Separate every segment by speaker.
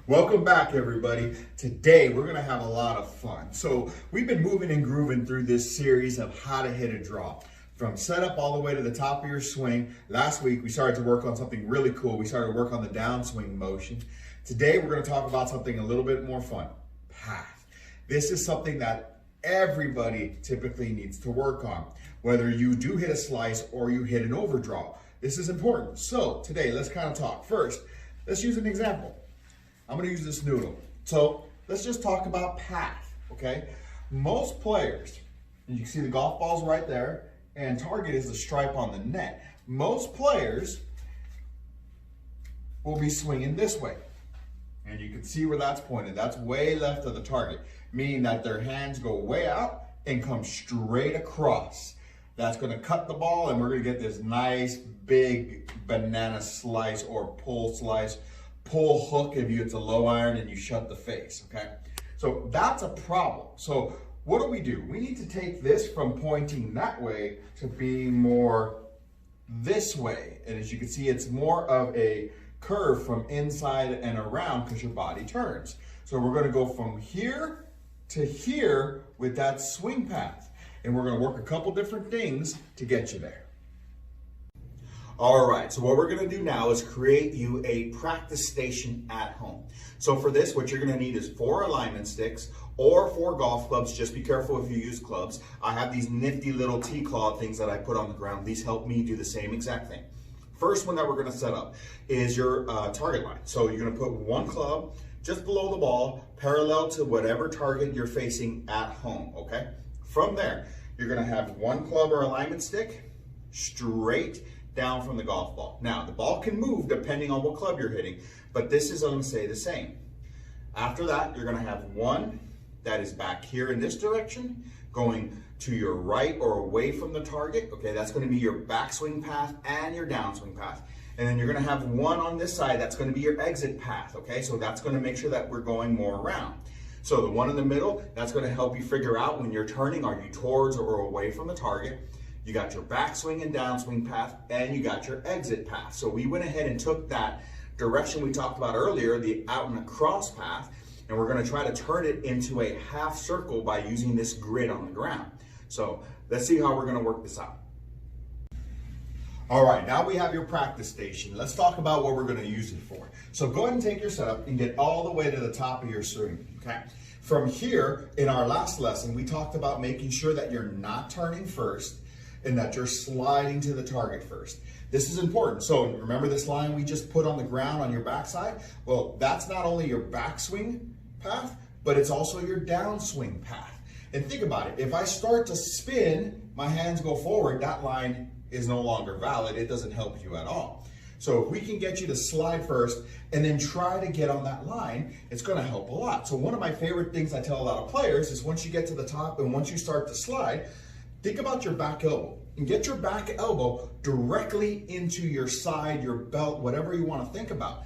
Speaker 1: Welcome back, everybody. Today, we're gonna have a lot of fun. So we've been moving and grooving through this series of how to hit a draw. From setup all the way to the top of your swing. Last week, we started to work on something really cool. We started to work on the downswing motion. Today, we're gonna talk about something a little bit more fun, path. This is something that everybody typically needs to work on, whether you do hit a slice or you hit an overdraw. This is important. So today, let's kind of talk. First, let's use an example. I'm gonna use this noodle. So let's just talk about path, okay? Most players, and you can see the golf ball's right there, and target is the stripe on the net. Most players will be swinging this way. And you can see where that's pointed. That's way left of the target, meaning that their hands go way out and come straight across. That's gonna cut the ball, and we're gonna get this nice big banana slice or pull slice, pull hook if it's a low iron and you shut the face, okay? So that's a problem. So what do? We need to take this from pointing that way to being more this way. And as you can see, it's more of a curve from inside and around because your body turns. So we're gonna go from here to here with that swing path. And we're gonna work a couple different things to get you there. All right, so what we're gonna do now is create you a practice station at home. So for this, what you're gonna need is 4 alignment sticks or 4 golf clubs. Just be careful if you use clubs. I have these nifty little T-claw things that I put on the ground. These help me do the same exact thing. First one that we're gonna set up is your target line. So you're gonna put 1 club just below the ball, parallel to whatever target you're facing at home, okay? From there, you're gonna have 1 club or alignment stick straight down from the golf ball. Now, the ball can move depending on what club you're hitting, but this is gonna stay the same. After that, you're gonna have 1 that is back here in this direction, going to your right or away from the target. Okay, that's gonna be your backswing path and your downswing path. And then you're gonna have 1 on this side, that's gonna be your exit path, okay? So that's gonna make sure that we're going more around. So the 1 in the middle, that's gonna help you figure out when you're turning, are you towards or away from the target? You got your backswing and downswing path, and you got your exit path. So we went ahead and took that direction we talked about earlier, the out and across path, and we're gonna try to turn it into a half circle by using this grid on the ground. So let's see how we're gonna work this out. All right, now we have your practice station. Let's talk about what we're gonna use it for. So go ahead and take your setup and get all the way to the top of your swing, okay? From here, in our last lesson, we talked about making sure that you're not turning first and that you're sliding to the target first. This is important. So remember this line we just put on the ground on your backside? Well, that's not only your backswing path, but it's also your downswing path. And think about it, if I start to spin, my hands go forward, that line is no longer valid. It doesn't help you at all. So if we can get you to slide first and then try to get on that line, it's gonna help a lot. So one of my favorite things I tell a lot of players is once you get to the top and once you start to slide, think about your back elbow and get your back elbow directly into your side, your belt, whatever you want to think about.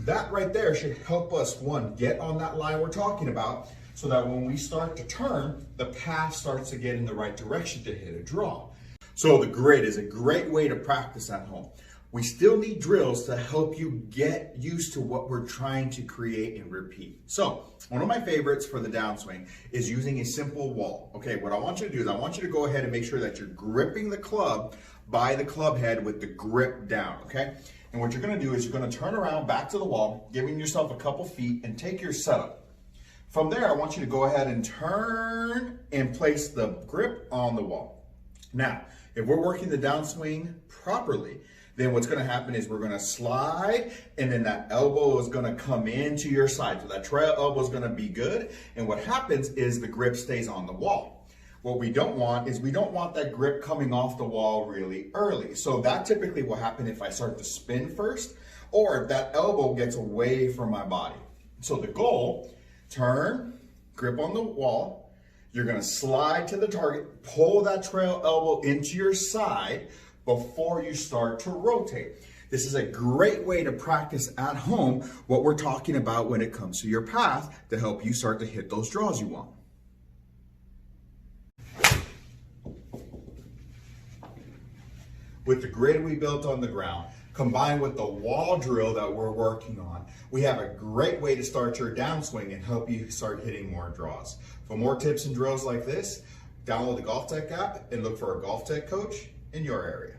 Speaker 1: That right there should help us, 1, get on that line we're talking about so that when we start to turn, the path starts to get in the right direction to hit a draw. So the grid is a great way to practice at home. We still need drills to help you get used to what we're trying to create and repeat. So one of my favorites for the downswing is using a simple wall. Okay, what I want you to do is I want you to go ahead and make sure that you're gripping the club by the club head with the grip down, okay? And what you're gonna do is you're gonna turn around back to the wall, giving yourself a couple feet and take your setup. From there, I want you to go ahead and turn and place the grip on the wall. Now, if we're working the downswing properly, then what's gonna happen is we're gonna slide and then that elbow is gonna come into your side. So that trail elbow is gonna be good. And what happens is the grip stays on the wall. What we don't want is we don't want that grip coming off the wall really early. So that typically will happen if I start to spin first or if that elbow gets away from my body. So the goal, turn, grip on the wall. You're gonna slide to the target, pull that trail elbow into your side before you start to rotate. This is a great way to practice at home what we're talking about when it comes to your path to help you start to hit those draws you want. With the grid we built on the ground, combined with the wall drill that we're working on, we have a great way to start your downswing and help you start hitting more draws. For more tips and drills like this, download the Golf Tech app and look for a Golf Tech coach in your area.